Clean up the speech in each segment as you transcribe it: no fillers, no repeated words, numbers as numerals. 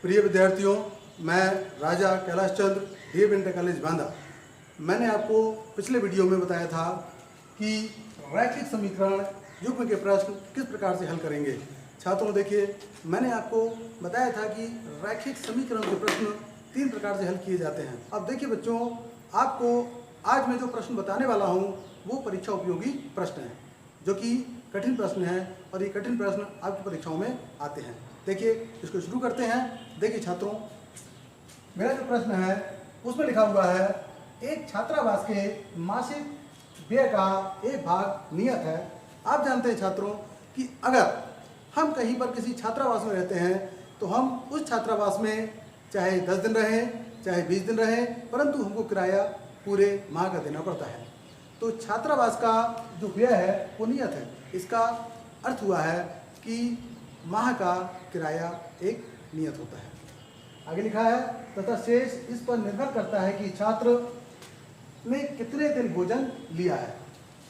प्रिय विद्यार्थियों, मैं राजा Kailash Chandra, DAV inter college Banda. मैंने आपको पिछले वीडियो में बताया था कि रैखिक समीकरण युग्म के प्रश्न किस प्रकार से हल करेंगे। छात्रों देखिए, मैंने आपको बताया था कि रैखिक समीकरण के प्रश्न 3 प्रकार से हल किए जाते हैं। अब देखिए बच्चों, आपको आज मैं जो प्रश्न बताने वाला हूँ वो परीक्षा उपयोगी प्रश्न है, जो कि कठिन प्रश्न है और ये कठिन प्रश्न आपकी परीक्षाओं में आते हैं। देखिए, इसको शुरू करते हैं। देखिए छात्रों, मेरा जो प्रश्न है उसमें लिखा हुआ है, एक छात्रावास के मासिक व्यय का एक भाग नियत है। आप जानते हैं छात्रों कि अगर हम कहीं पर किसी छात्रावास में रहते हैं तो हम उस छात्रावास में चाहे 10 दिन रहें, चाहे 20 दिन रहें, परंतु हमको किराया पूरे माह का देना पड़ता है। तो छात्रावास का जो व्यय है वो नियत है। इसका अर्थ हुआ है कि माह का किराया एक नियत होता है। आगे लिखा है, तथा शेष इस पर निर्भर करता है कि छात्र ने कितने दिन भोजन लिया है।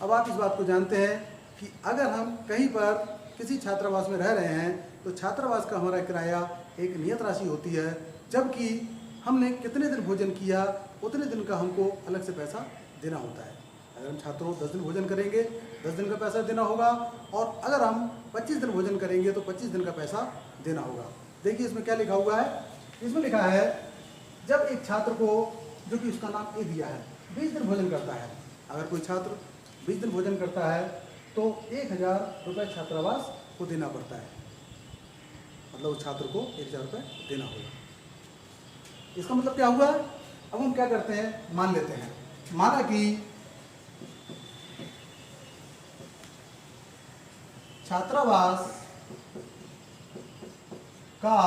अब आप इस बात को जानते हैं कि अगर हम कहीं पर किसी छात्रावास में रह रहे हैं तो छात्रावास का हमारा किराया एक नियत राशि होती है, जबकि हमने कितने दिन भोजन किया उतने दिन का हमको अलग से पैसा देना होता है। अगर हम छात्रों 10 दिन भोजन करेंगे 10 दिन का पैसा देना होगा, और अगर हम 25 दिन भोजन करेंगे तो 25 दिन का पैसा देना होगा। देखिए इसमें क्या लिखा हुआ है। इसमें लिखा है, जब एक छात्र को, जो कि उसका नाम ए दिया है, 20 दिन भोजन करता है। अगर कोई छात्र 20 दिन भोजन करता है तो 1000 रुपये छात्रावास को देना पड़ता है, मतलब उस छात्र को 1000 रुपये देना होगा। इसका मतलब क्या हुआ? अब हम क्या करते हैं, मान लेते हैं। माना कि छात्रावास का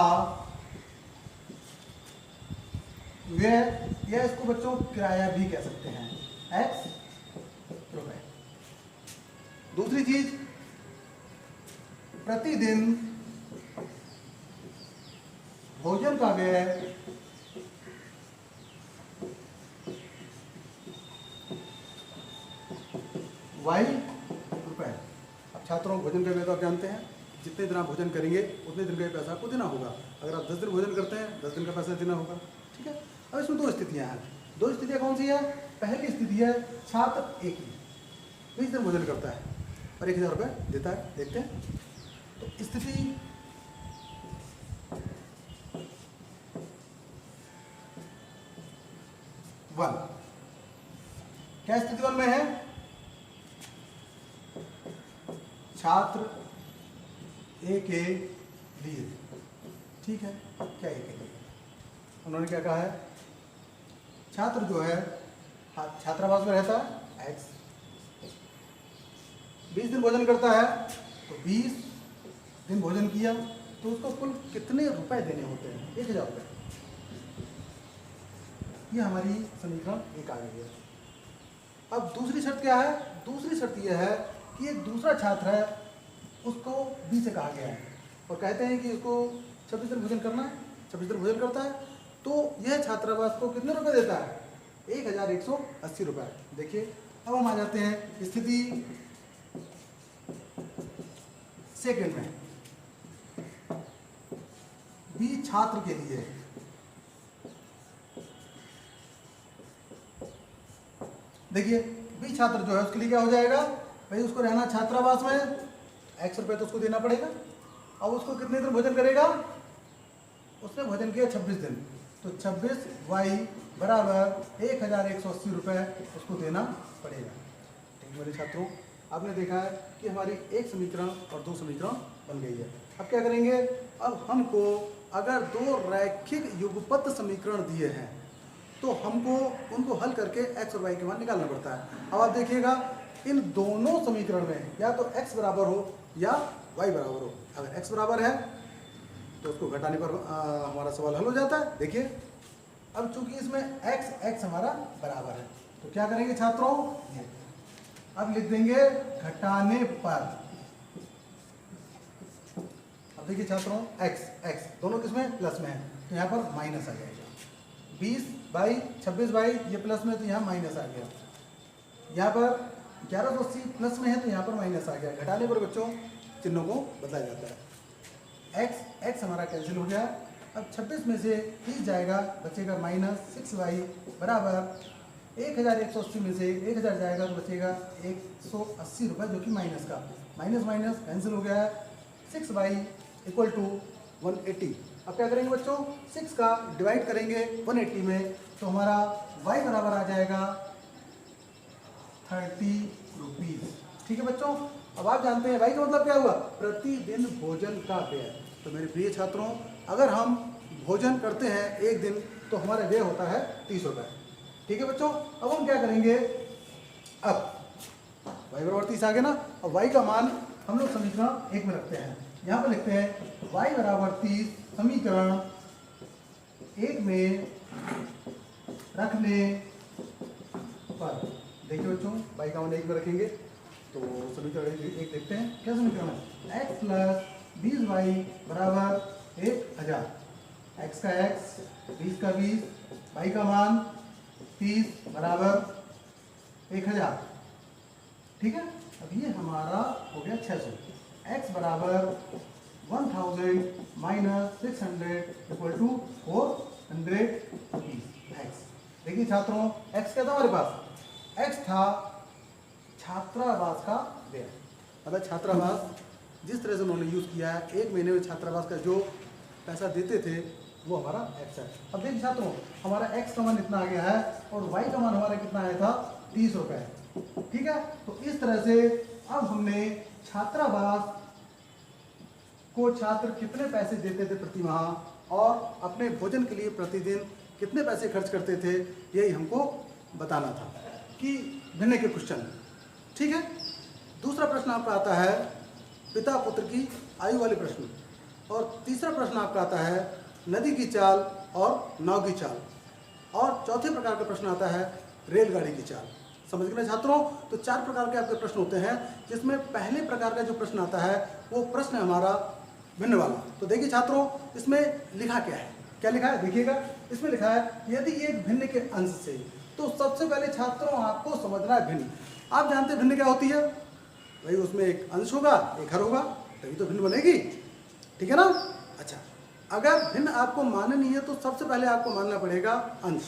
व्यय, या इसको बच्चों किराया भी कह सकते हैं, X रुपए। दूसरी चीज, प्रतिदिन भोजन का व्यय Y रुपए। अब छात्रों, भोजन का व्यय तो आप जानते हैं, जितने दिन आप भोजन करेंगे उतने दिन का पैसा आपको देना होगा। अगर आप 10 दिन भोजन करते हैं 10 दिन का पैसा देना होगा। ठीक है। अब इसमें 2 स्थितियां हैं। 2 स्थितियां कौन सी है? पहली स्थिति है, छात्र एक ही 20 दिन भोजन करता है और 1000 रुपये देता है। देखते हैं। तो स्थिति वन, क्या स्थिति 1 में है? छात्र ए के लिए, ठीक है, क्या ए के लिए उन्होंने क्या कहा है, छात्र जो है छात्रावास में रहता है, X 20 दिन भोजन करता है, तो 20 दिन भोजन किया तो उसको कुल कितने रुपए देने होते हैं? 1000 रुपये। ये हमारी समीकरण एक आ गई है। अब दूसरी शर्त क्या है? दूसरी शर्त यह है कि एक दूसरा छात्र है, उसको B से कहा गया है और कहते हैं कि उसको 26 दिन भोजन करना है, 26 दिन भोजन करता है, तो यह छात्रावास को कितने रुपए देता है? 1180 रुपये। देखिए, अब हम आ जाते हैं स्थिति सेकंड में। B छात्र के लिए, देखिए B छात्र जो है उसके लिए क्या हो जाएगा भाई, उसको रहना छात्रावास में, X रुपये तो उसको देना पड़ेगा। अब उसको कितने दिन भोजन करेगा? उसने भोजन किया 26 दिन, तो 26Y बराबर 1180 रुपये उसको देना पड़ेगा। ठीक मेरे छात्रों, आपने देखा है कि हमारी एक समीकरण और 2 समीकरण बन गई है। अब क्या करेंगे? अब हमको अगर 2 रैखिक युगपत समीकरण दिए हैं तो हमको उनको हल करके X और Y के मान निकालना पड़ता है। अब आप देखिएगा, इन दोनों समीकरण में या तो X बराबर हो या Y बराबर हो। अगर X बराबर है तो उसको घटाने पर हमारा सवाल हल हो जाता है। देखिए, अब चूंकि इसमें X हमारा बराबर है तो क्या करेंगे छात्रों? अब लिख देंगे घटाने पर। अब देखिए छात्रों, X दोनों किसमें? प्लस में है, तो यहाँ पर माइनस आ जाएगा। 20/26 ये प्लस में, तो यहाँ माइनस आ गया। यहाँ पर 1180 प्लस में है तो यहाँ पर माइनस आ गया। घटाने पर बच्चों चिन्हों को बदला जाता है। x हमारा कैंसिल हो गया, अब 26 में से 30 जाएगा, बचेगा -6y बराबर 1180 में से 1000 जाएगा तो बचेगा 180 रुपये, जो कि माइनस का माइनस माइनस कैंसिल हो गया है। 6y equal to 180। अब क्या करेंगे बच्चों, 6 का डिवाइड करेंगे 180 में तो हमारा y बराबर आ जाएगा 30 रुपीज़। ठीक है बच्चों, अब आप जानते हैं y का मतलब क्या हुआ, प्रतिदिन भोजन का व्यय। तो मेरे प्रिय छात्रों, अगर हम भोजन करते हैं एक दिन तो हमारा व्यय होता है 30 रुपये। ठीक है बच्चों, अब हम क्या करेंगे, अब y बराबर 30 आ गया ना। अब y का मान हम लोग समीकरण 1 में रखते हैं। यहाँ पर लिखते हैं y बराबर 30 समीकरण 1 में रखने पर, देखिए बच्चों y का मान 1 में रखेंगे तो समीकरण 1 देखते हैं क्या समीकरण है, x प्लस 20y बराबर 1000, x का x 20 का 20, y का मान 30 बराबर 1000। ठीक है, अब ये हमारा हो गया 600। x बराबर 1000 माइनस 600 इक्वल टू 400 रुपीज। देखिए छात्रों, x क्या था हमारे पास, x था छात्रावास का व्यय, मतलब छात्रावास जिस तरह से उन्होंने यूज़ किया है, एक महीने में छात्रावास का जो पैसा देते थे वो हमारा x है। अब देखिए छात्रों, हमारा x का मान इतना आ गया है और y का मान हमारा कितना आया था, 30 रुपये। ठीक है, तो इस तरह से अब हमने छात्रावास को छात्र कितने पैसे देते थे प्रति माह और अपने भोजन के लिए प्रतिदिन कितने पैसे खर्च करते थे, यही हमको बताना था कि भिन्न के क्वेश्चन। ठीक है, दूसरा प्रश्न आपका आता है पिता पुत्र की आयु वाले प्रश्न, और तीसरा प्रश्न आपका आता है नदी की चाल और नाव की चाल, और चौथे प्रकार का प्रश्न आता है रेलगाड़ी की चाल। समझ गए छात्रों, तो 4 प्रकार के आपके प्रश्न होते हैं, जिसमें पहले प्रकार का जो प्रश्न आता है वो प्रश्न है हमारा भिन्न वाला। तो देखिए छात्रों, इसमें लिखा क्या है, क्या लिखा है देखिएगा, इसमें लिखा है यदि एक भिन्न के अंश से, तो सबसे पहले छात्रों आपको समझना है भिन्न। आप जानते हैं भिन्न क्या होती है, भाई उसमें एक अंश होगा एक हर होगा, तभी तो भिन्न बनेगी। ठीक है ना। अच्छा, अगर भिन्न आपको माननी है तो सबसे पहले आपको मानना पड़ेगा अंश।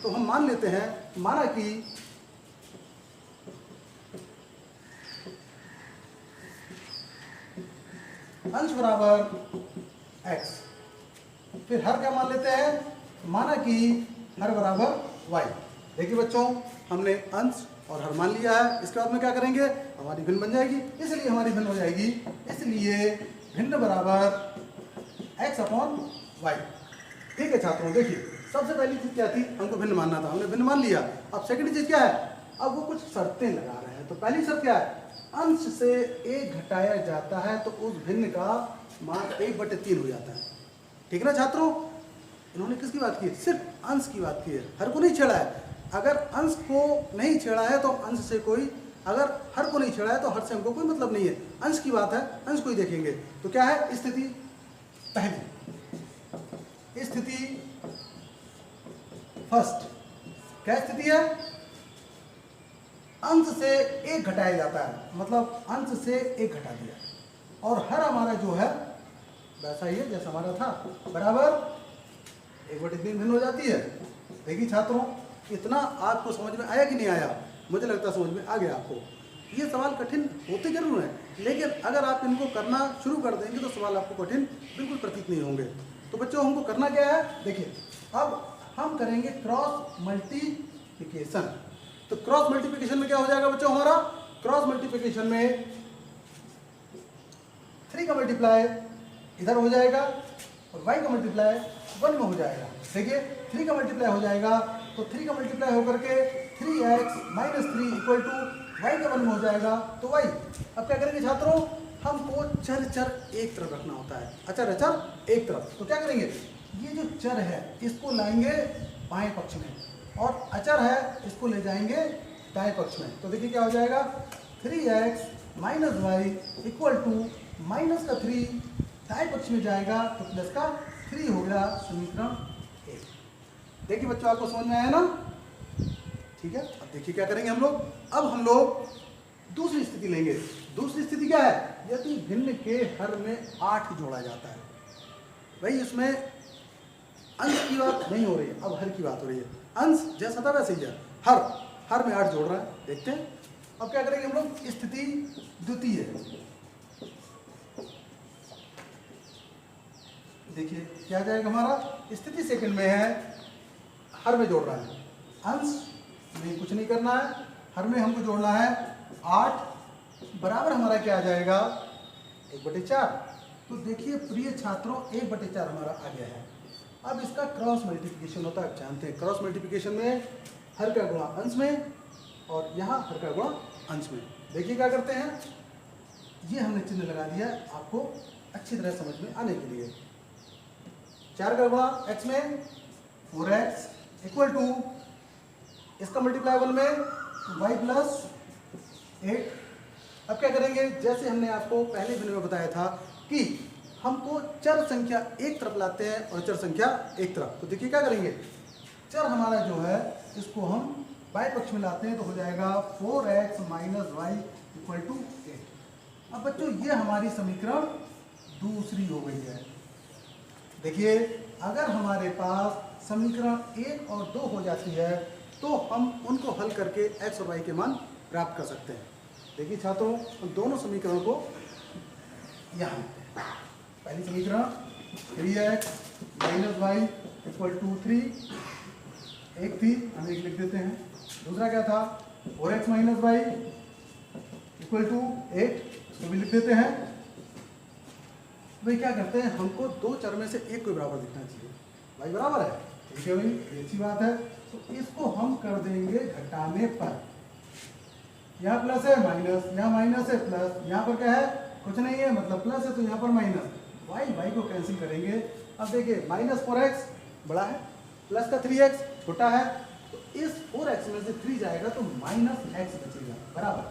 तो हम मान लेते हैं, माना कि अंश बराबर x, फिर हर क्या मान लेते हैं, माना कि हर बराबर y। देखिए बच्चों, हमने अंश और हर मान लिया है, इसके बाद में क्या करेंगे, हमारी भिन्न बन जाएगी, इसलिए हमारी भिन्न हो जाएगी, इसलिए भिन्न बराबर x अपॉन y। ठीक है छात्रों, देखिए सबसे पहली चीज क्या थी, हमको भिन्न मानना था, हमने भिन्न मान लिया। अब सेकंड चीज क्या है, अब वो कुछ शर्तें लगा रहे हैं। तो पहली शर्त क्या है, अंश से 1 घटाया जाता है तो उस भिन्न का मान 1/3 हो जाता है। ठीक है ना छात्रों, इन्होंने किसकी बात की है, सिर्फ अंश की बात की है, हर को नहीं छेड़ा है। अगर अंश को नहीं छेड़ा है तो अंश से कोई, अगर हर को नहीं छेड़ा है तो हर से हमको कोई मतलब नहीं है, अंश की बात है, अंश को ही देखेंगे। तो क्या है स्थिति पहली, स्थिति फर्स्ट, क्या स्थिति है, अंश से 1 घटाया जाता है, मतलब अंश से 1 घटा दिया, और हर हमारा जो है वैसा ही है जैसा हमारा था, बराबर 1/3 भिन्न हो जाती है। देखिए छात्रों, इतना आपको समझ में आया कि नहीं आया, मुझे लगता है समझ में आ गया आपको। ये सवाल कठिन होते जरूर हैं, लेकिन अगर आप इनको करना शुरू कर देंगे तो सवाल आपको कठिन बिल्कुल प्रतीत नहीं होंगे। तो बच्चों, हमको करना क्या है, देखिए अब हम करेंगे क्रॉस मल्टीप्लिकेशन। तो क्रॉस मल्टीप्लिकेशन में क्या हो जाएगा बच्चों, हमारा क्रॉस मल्टीप्लिकेशन में 3 का मल्टीप्लाई इधर हो जाएगा और y का मल्टीप्लाई 1 में हो जाएगा। देखिए 3 का मल्टीप्लाई हो जाएगा तो 3 का मल्टीप्लाई होकर के 3x minus 3 equal to y का 1 में हो जाएगा, तो y। अब क्या करेंगे छात्रों, हमको चर चर एक तरफ रखना होता है, अचर अचर एक तरफ। तो क्या करेंगे, ये जो चर है इसको लाएंगे बाएं पक्ष में, और अचर है इसको ले जाएंगे दाएं पक्ष में। तो देखिए क्या हो जाएगा, 3x minus y equal to minus का 3 दाएं पक्ष में जाएगा तो प्लस का 3 हो गया, समीकरण 1। देखिए बच्चों, आपको समझ में आया ना। ठीक है, अब देखिए क्या करेंगे हम लोग, अब हम लोग दूसरी स्थिति लेंगे। दूसरी स्थिति क्या है, यदि भिन्न के हर में 8 जोड़ा जाता है। भाई इसमें अंश की बात नहीं हो रही है, अब हर की बात हो रही है। अंश जैसा था वैसे ही है, हर में 8 जोड़ रहा है। देखते हैं अब क्या करेंगे हम लोग। स्थिति द्वितीय, देखिए क्या जाएगा हमारा, स्थिति सेकंड में है, हर में जोड़ रहा है। अंश में कुछ नहीं करना है, हर में हमको जोड़ना है 8 बराबर हमारा क्या आ जाएगा 1/4। तो देखिए प्रिय छात्रों 1/4 हमारा आ गया है। अब इसका क्रॉस मल्टीप्लिकेशन होता है, आप जानते हैं क्रॉस मल्टीप्लिकेशन में हर का गुणा अंश में और यहाँ हर का गुणा अंश में। देखिए क्या करते हैं, ये हमने चिन्ह लगा दिया आपको अच्छी तरह समझ में आने के लिए। 4 का गुणा x में 4x इक्वल टू इसका मल्टीप्लाई 1 में y प्लस 8। अब क्या करेंगे, जैसे हमने आपको पहले वीडियो में बताया था कि हमको चर संख्या एक तरफ लाते हैं और चर संख्या एक तरफ। तो देखिए क्या करेंगे, चर हमारा जो है इसको हम बाएं पक्ष में लाते हैं तो हो जाएगा 4x minus y equal to 8। अब बच्चों ये हमारी समीकरण दूसरी हो गई है। देखिए अगर हमारे पास समीकरण 1 और 2 हो जाती है तो हम उनको हल करके x और y के मान प्राप्त कर सकते हैं। देखिए छात्रों हम दोनों समीकरणों को यहाँ लिखते हैं। पहली समीकरण 3x minus y equal to 3, एक थी हम एक लिख देते हैं। दूसरा क्या था 4x minus y equal to 8, इसको भी लिख देते हैं। भाई क्या करते हैं, हमको दो चर में से एक को बराबर दिखना चाहिए, भाई बराबर है, ठीक है भाई ये अच्छी बात है। तो इसको हम कर देंगे घटाने पर, यहाँ प्लस है माइनस, यहाँ माइनस है प्लस, यहाँ पर क्या है कुछ नहीं है मतलब प्लस है तो यहाँ पर माइनस, वाई को कैंसिल करेंगे। अब देखिए माइनस 4x बड़ा है, प्लस का 3x छोटा है, तो इस 4x में से 3 जाएगा तो माइनस x बचेगा बराबर,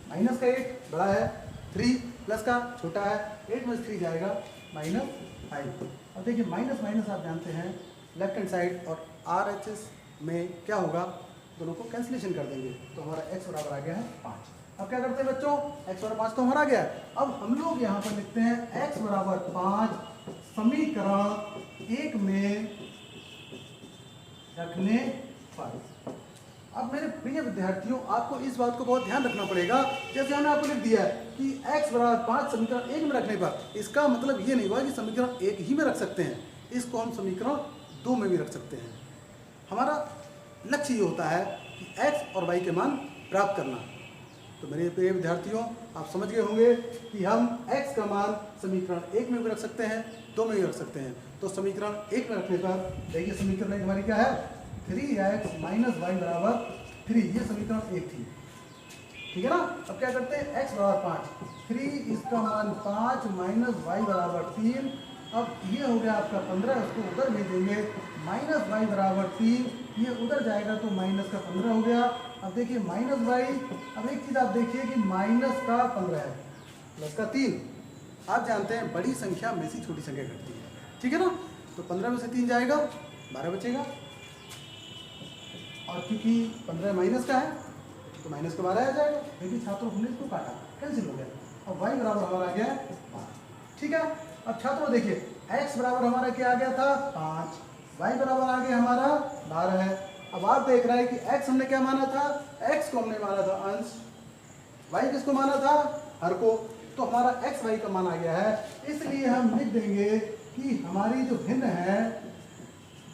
माइनस का 8 बड़ा है, 3 प्लस का छोटा है, 8 में से 3 जाएगा माइनस 5। अब देखिए माइनस माइनस आप जानते हैं लेफ्ट हैंड साइड और RHS में क्या होगा, दोनों को कैंसिलेशन कर देंगे तो हमारा x बराबर आ गया है 5। अब क्या करते हैं बच्चों, x बराबर 5 तो हमारा आ गया। अब हम लोग यहाँ पर लिखते हैं x बराबर 5 समीकरण 1 में रखने पर। अब मेरे प्रिय विद्यार्थियों आपको इस बात को बहुत ध्यान रखना पड़ेगा, जैसे हमने आपको लिख दिया है कि x बराबर 5 समीकरण 1 में रखने पर, इसका मतलब ये नहीं हुआ कि समीकरण 1 ही में रख सकते हैं, इसको हम समीकरण 2 में भी रख सकते हैं। हमारा लक्ष्य ये होता है कि x और y के मान प्राप्त करना। तो मेरे प्रिय विद्यार्थियों आप समझ गए होंगे कि हम x का मान समीकरण 1 में भी रख सकते हैं, 2 में भी रख सकते हैं। तो समीकरण 1 में रखने पर देखिए समीकरण 1 हमारी क्या है 3x माइनस वाई बराबर 3, ये समीकरण 1 थी, ठीक है ना। अब क्या करते हैं x बराबर 5, 3 इसका मान 5 माइनस वाई बराबर 3। अब ये हो गया आपका 15, उसको उधर भेज देंगे, माइनस वाई बराबर 3, ये उधर जाएगा तो माइनस का 15 हो गया। अब देखिए माइनस वाई, अब एक चीज़ आप देखिए कि माइनस का 15 है प्लस का 3, आप जानते हैं बड़ी संख्या में से छोटी संख्या घटती है, ठीक है ना। तो 15 में से 3 जाएगा 12 बचेगा, और क्योंकि 15 माइनस का है तो माइनस का 12 आ जाएगा। देखिए छात्रों हमने इसको काटा, कैंसिल हो गया। अब y बराबर हमारा आ गया 12, ठीक है। अब छात्रों देखिए x बराबर हमारा क्या आ गया था 5, y बराबर आ गया हमारा 12 है। अब आप देख रहे हैं कि x हमने क्या माना था, x को हमने माना था अंश, y किसको माना था हर को, तो हमारा x y का मान आ गया है। इसलिए हम लिख देंगे कि हमारी जो भिन्न है,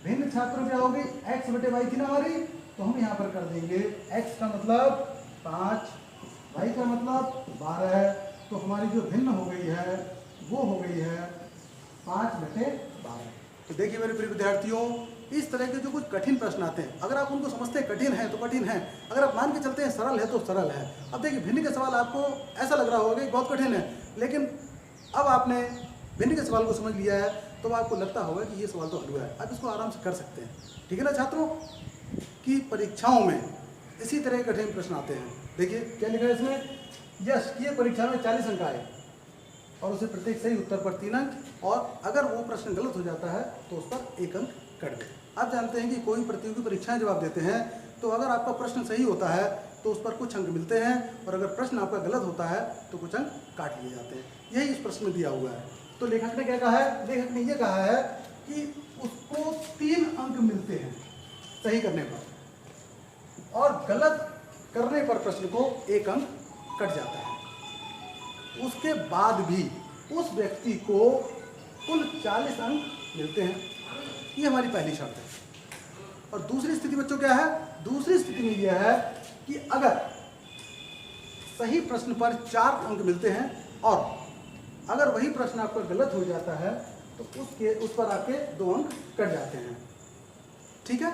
भिन्न छात्रों क्या होगी x बटे y थी ना हमारी, तो हम यहाँ पर कर देंगे x का मतलब 5, y का मतलब 12 है, तो हमारी जो भिन्न हो गई है वो हो गई है 5 बटे 12। तो देखिए मेरे प्रिय विद्यार्थियों इस तरह के जो कुछ कठिन प्रश्न आते हैं, अगर आप उनको समझते हैं कठिन है तो कठिन है, अगर आप मान के चलते हैं सरल है तो सरल है। अब देखिए भिन्न के सवाल आपको ऐसा लग रहा होगा कि बहुत कठिन है, लेकिन अब आपने भिन्न के सवाल को समझ लिया है तो आपको लगता होगा कि ये सवाल तो हल हुआ है, आप इसको आराम से कर सकते हैं, ठीक है ना छात्रों। की परीक्षाओं में इसी तरह के कठिन प्रश्न आते हैं। देखिए क्या लिखा है इसमें, यश ये परीक्षा में 40 अंक आए और उसे प्रत्येक सही उत्तर पर 3 अंक, और अगर वो प्रश्न गलत हो जाता है तो उस पर 1 अंक कट गए। आप जानते हैं कि कोई प्रतियोगी परीक्षाएं जब आप देते हैं तो अगर आपका प्रश्न सही होता है तो उस पर कुछ अंक मिलते हैं, और अगर प्रश्न आपका गलत होता है तो कुछ अंक काट लिए जाते हैं। यही इस प्रश्न में दिया हुआ है। तो लेखक ने क्या कहा है, लेखक ने ये कहा है कि उसको अंक मिलते हैं सही करने पर, और गलत करने पर प्रश्न को 1 अंक कट जाता है। उसके बाद भी उस व्यक्ति को कुल 40 अंक मिलते हैं। ये हमारी पहली शर्त है। और दूसरी स्थिति बच्चों क्या है? दूसरी स्थिति में यह है कि अगर सही प्रश्न पर 4 अंक मिलते हैं और अगर वही प्रश्न आपका गलत हो जाता है तो उस पर आपके 2 अंक कट जाते हैं। ठीक है।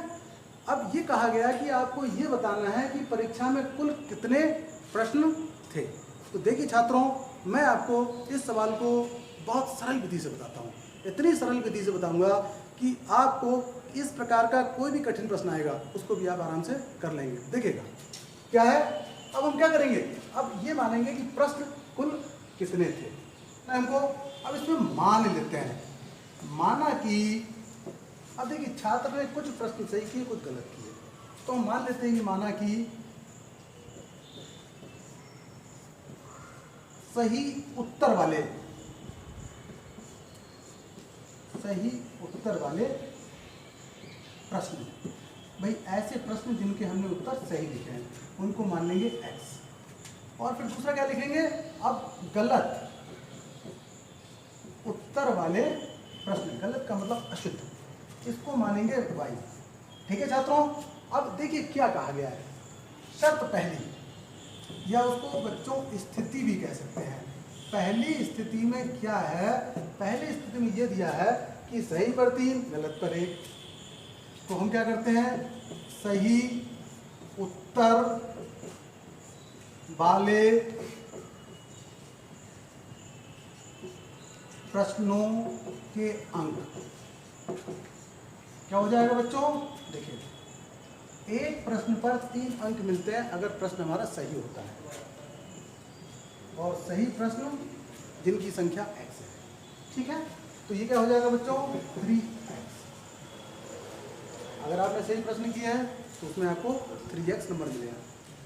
अब ये कहा गया कि आपको ये बताना है कि परीक्षा में कुल कितने प्रश्न थे। तो देखिए छात्रों, मैं आपको इस सवाल को बहुत सरल विधि से बताता हूँ। इतनी सरल विधि से बताऊंगा कि आपको इस प्रकार का कोई भी कठिन प्रश्न आएगा उसको भी आप आराम से कर लेंगे। देखिएगा क्या है। अब हम क्या करेंगे, अब ये मानेंगे कि प्रश्न कुल कितने थे। मैं हमको अब इसमें मान लेते हैं, माना कि अब देखिए छात्र ने कुछ प्रश्न सही किए कुछ गलत किए, तो हम मान लेते हैं कि माना कि सही उत्तर वाले प्रश्न, भाई ऐसे प्रश्न जिनके हमने उत्तर सही लिखे हैं उनको मान लेंगे x। और फिर दूसरा क्या लिखेंगे, अब गलत उत्तर वाले प्रश्न, गलत का मतलब अशुद्ध, इसको मानेंगे y। ठीक है छात्रों। अब देखिए क्या कहा गया है। शर्त पहली, या उसको बच्चों स्थिति भी कह सकते हैं। पहली स्थिति में क्या है, पहली स्थिति में यह दिया है कि सही पर 3 गलत पर 1। तो हम क्या करते हैं, सही उत्तर वाले प्रश्नों के अंक क्या हो जाएगा बच्चों। देखिए एक प्रश्न पर 3 अंक मिलते हैं अगर प्रश्न हमारा सही होता है, और सही प्रश्न जिनकी संख्या x है। ठीक है। तो ये क्या हो जाएगा बच्चों, 3x। अगर आपने सही प्रश्न किया है तो उसमें आपको 3x नंबर मिलेगा।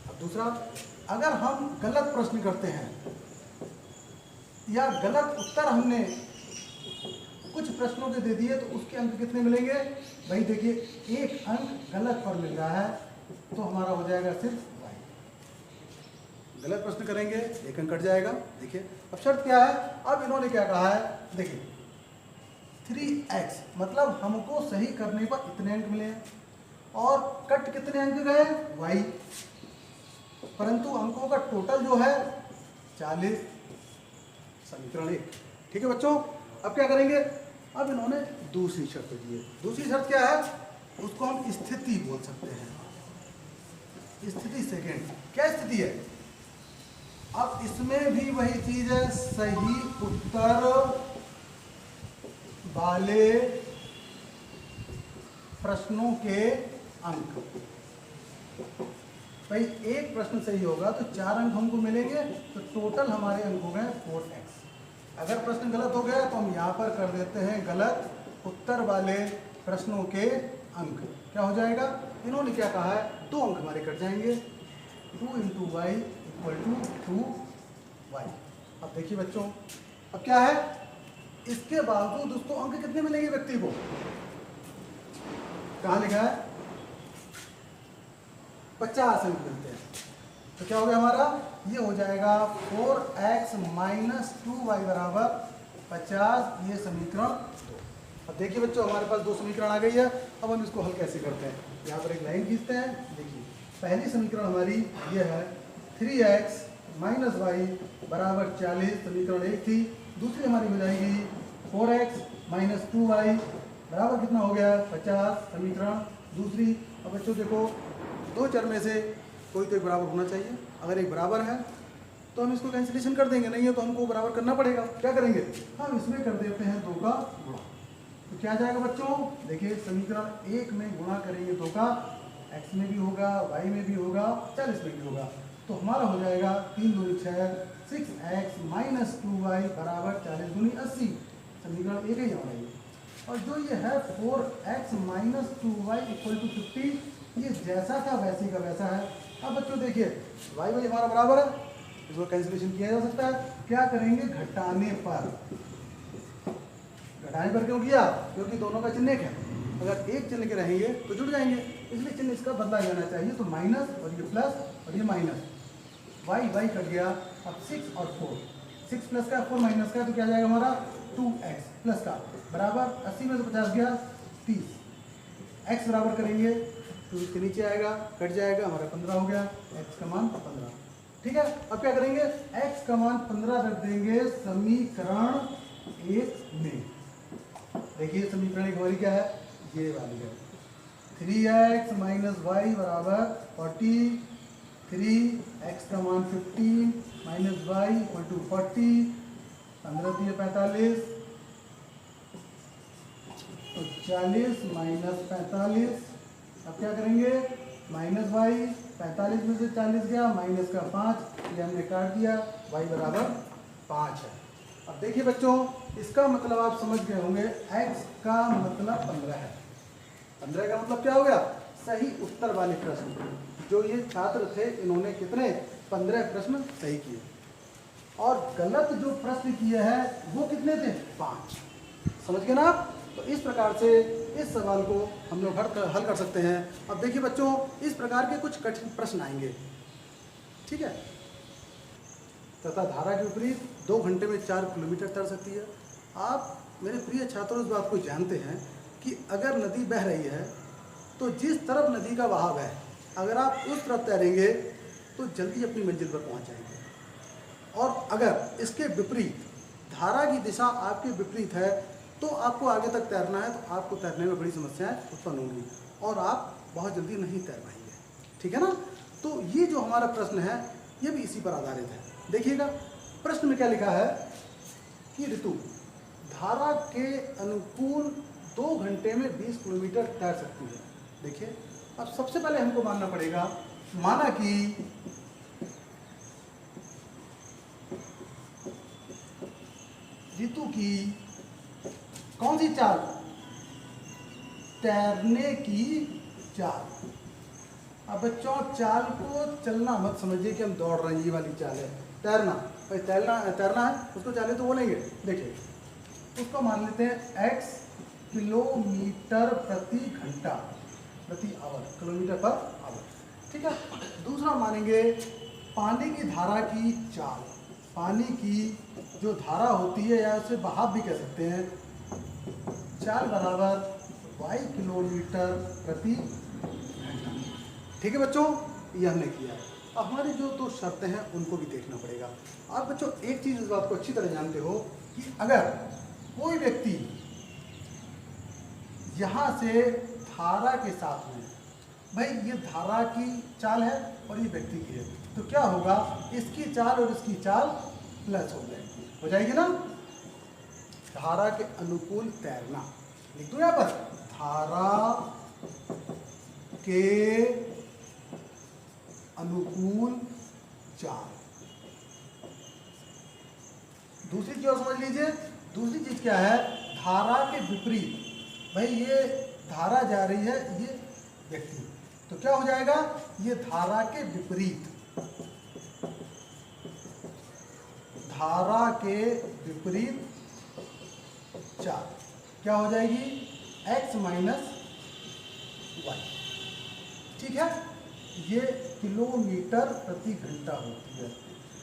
अब दूसरा, अगर हम गलत प्रश्न करते हैं या गलत उत्तर हमने कुछ प्रश्नों के दे दिए तो उसके अंक कितने मिलेंगे। भाई देखिए 1 अंक गलत पर मिल रहा है तो हमारा हो जाएगा सिर्फ y। गलत प्रश्न करेंगे 1 अंक कट जाएगा। देखिए अब शर्त क्या है, अब इन्होंने क्या कहा है, देखिए 3x मतलब हमको सही करने पर इतने अंक मिले हैं और कट कितने अंक गए y, परंतु अंकों का टोटल जो है 40, समीकरण 1। ठीक है बच्चों। अब क्या करेंगे, अब इन्होंने दूसरी शर्त दी है। दूसरी शर्त क्या है, उसको हम स्थिति बोल सकते हैं। स्थिति सेकेंड, क्या स्थिति है। अब इसमें भी वही चीज है, सही उत्तर वाले प्रश्नों के अंक। भाई एक प्रश्न सही होगा तो 4 अंक हमको मिलेंगे, तो टोटल हमारे अंक हो गए 4x। अगर प्रश्न गलत हो गया तो हम यहाँ पर कर देते हैं गलत उत्तर वाले प्रश्नों के अंक। क्या हो जाएगा, इन्होंने क्या कहा है, 2 अंक हमारे कट जाएंगे। 2 × y = 2y। अब देखिए बच्चों, अब क्या है, इसके बावजूद उसको अंक कितने मिलेंगे व्यक्ति को, कहाँ लिखा है 50 अंक मिलते हैं। तो क्या हो गया हमारा, ये हो जाएगा 4x - 2y = 50। ये समीकरण 2। अब देखिए बच्चों हमारे पास 2 समीकरण आ गई है। अब हम इसको हल कैसे करते हैं, यहाँ पर एक लाइन खींचते हैं। देखिए पहली समीकरण हमारी ये है 3x - y = 40, समीकरण 1 थी। दूसरी हमारी हो जाएगी 4x - 2y बराबर कितना हो गया 50, समीकरण दूसरी। अब बच्चों देखो 2 चर में से कोई तो एक बराबर होना चाहिए। अगर एक बराबर है तो हम इसको कैंसिलेशन कर देंगे, नहीं है तो हमको बराबर करना पड़ेगा। क्या करेंगे, हम इसमें कर देते हैं 2 का गुणा। तो क्या जाएगा बच्चों, देखिए समीकरण 1 में गुणा करेंगे 2 का, x में भी होगा, y में भी होगा, 40 में भी होगा। तो हमारा हो जाएगा 3 × 2 = 6, 6x - 2y = 40 × 80, समीकरण 1 ही हमारा ये। और जो ये है 4x - 2y = 50, ये जैसा था वैसे का वैसा है। अब बच्चों देखिए y हमारा बराबर है, इसको कैंसिलेशन किया जा सकता है। क्या करेंगे, घटाने पर। क्यों किया, क्योंकि दोनों का चिन्ह एक है। अगर एक चिन्ह के रहेंगे तो जुड़ जाएंगे, इसलिए चिन्ह इसका बदला जाना चाहिए। तो माइनस और ये प्लस और ये माइनस, वाई वाई कट गया। अब 6 और 4, 6 प्लस का 4 माइनस का, तो क्या जाएगा हमारा 2x प्लस का बराबर 80 में से 50 गया 30, x बराबर करेंगे तो इसके नीचे आएगा, कट जाएगा, हमारा 15 हो गया, x का मान 15। ठीक है, अब क्या करेंगे, x का मान 15 रख देंगे समीकरण 1 में। देखिए समीकरण 1 हमारी क्या है, ये वाली है, 3x माइनस वाई बराबर 40, 3x का मान 15 माइनस वाई इक्वल टू 40, 15 दिए 45, तो 40 माइनस 45। अब क्या करेंगे, माइनस वाई, 45 में से 40 गया, माइनस का 5, ये हमने काट दिया, वाई बराबर 5 है। अब देखिए बच्चों, इसका मतलब आप समझ गए होंगे, x का मतलब 15 है। 15 का मतलब क्या हो गया, सही उत्तर वाले प्रश्न। जो ये छात्र थे इन्होंने कितने 15 प्रश्न सही किए, और गलत जो प्रश्न किए हैं वो कितने थे 5। समझ गए ना आप। तो इस प्रकार से इस सवाल को हम लोग हल कर सकते हैं। अब देखिए बच्चों, इस प्रकार के कुछ कठिन प्रश्न आएंगे, ठीक है। तथा धारा के विपरीत 2 घंटे में 4 किलोमीटर तैर सकती है। आप मेरे प्रिय छात्रों इस बात को जानते हैं कि अगर नदी बह रही है तो जिस तरफ नदी का बहाव है, अगर आप उस तरफ तैरेंगे तो जल्दी अपनी मंजिल पर पहुंच जाएंगे, और अगर इसके विपरीत धारा की दिशा आपके विपरीत है तो आपको आगे तक तैरना है, तो आपको तैरने में बड़ी समस्याएं उत्पन्न होंगी और आप बहुत जल्दी नहीं तैर पाएंगे, ठीक है ना। तो ये जो हमारा प्रश्न है ये भी इसी पर आधारित है। देखिएगा प्रश्न में क्या लिखा है कि ऋतु धारा के अनुकूल 2 घंटे में 20 किलोमीटर तैर सकती है। देखिए, अब सबसे पहले हमको मानना पड़ेगा, माना कि ऋतु की कौन सी चाल, तैरने की चाल। अब बच्चों, चाल को चलना मत समझिए कि हम दौड़ रहे हैं, ये वाली चाल है तैरना। भाई तैरना है उसको चाले तो बोलेंगे। देखिए उसको मान लेते हैं x किलोमीटर प्रति घंटा प्रति आवर, किलोमीटर पर आवर, ठीक है। दूसरा मानेंगे पानी की धारा की चाल। पानी की जो धारा होती है या उसे बहाव भी कह सकते हैं, चाल बराबर y किलोमीटर प्रति घंटा। ठीक है बच्चों, ये हमने किया है। अब हमारी जो 2 शर्तें हैं उनको भी देखना पड़ेगा। आप बच्चों एक चीज़ इस बात को अच्छी तरह जानते हो कि अगर कोई व्यक्ति यहाँ से धारा के साथ में, भाई ये धारा की चाल है और ये व्यक्ति की है, तो क्या होगा, इसकी चाल और इसकी चाल प्लस हो जाएगी ना। धारा के अनुकूल तैरना, लिख दो यहाँ पर, धारा के अनुकूल चाल। दूसरी चीज और समझ लीजिए, दूसरी चीज क्या है, धारा के विपरीत। भाई ये धारा जा रही है, ये व्यक्ति, तो क्या हो जाएगा, ये धारा के विपरीत, धारा के विपरीत चाल क्या हो जाएगी, x माइनस वाई, ठीक है। ये किलोमीटर प्रति घंटा होती है,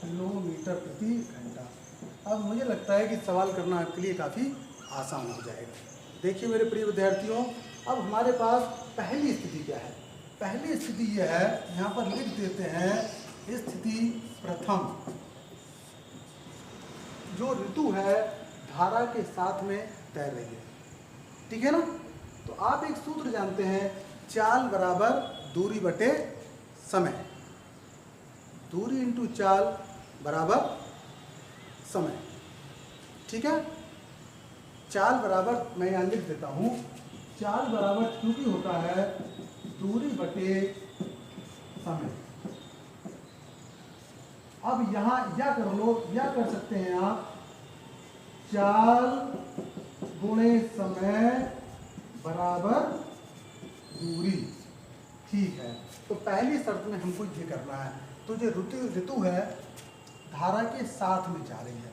किलोमीटर प्रति घंटा। अब मुझे लगता है कि सवाल करना आपके लिए काफ़ी आसान हो जाएगा। देखिए मेरे प्रिय विद्यार्थियों, अब हमारे पास पहली स्थिति क्या है। पहली स्थिति यह है, यहाँ पर लिख देते हैं स्थिति प्रथम। जो ऋतु है धारा के साथ में तैर रही है, ठीक है ना। तो आप एक सूत्र जानते हैं, चाल बराबर दूरी बटे समय, दूरी इंटू चाल बराबर समय, ठीक है। चाल बराबर, मैं यहाँ लिख देता हूँ, चाल बराबर क्योंकि होता है दूरी बटे समय। अब यहाँ या कर लो, या कर सकते हैं आप, चाल गुणे समय बराबर दूरी, ठीक है। तो पहली शर्त में हमको ये करना है, तो जो ऋतु है धारा के साथ में जा रही है,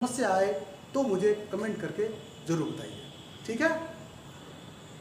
समस्या आए तो मुझे कमेंट करके ज़रूर बताइए। ठीक है।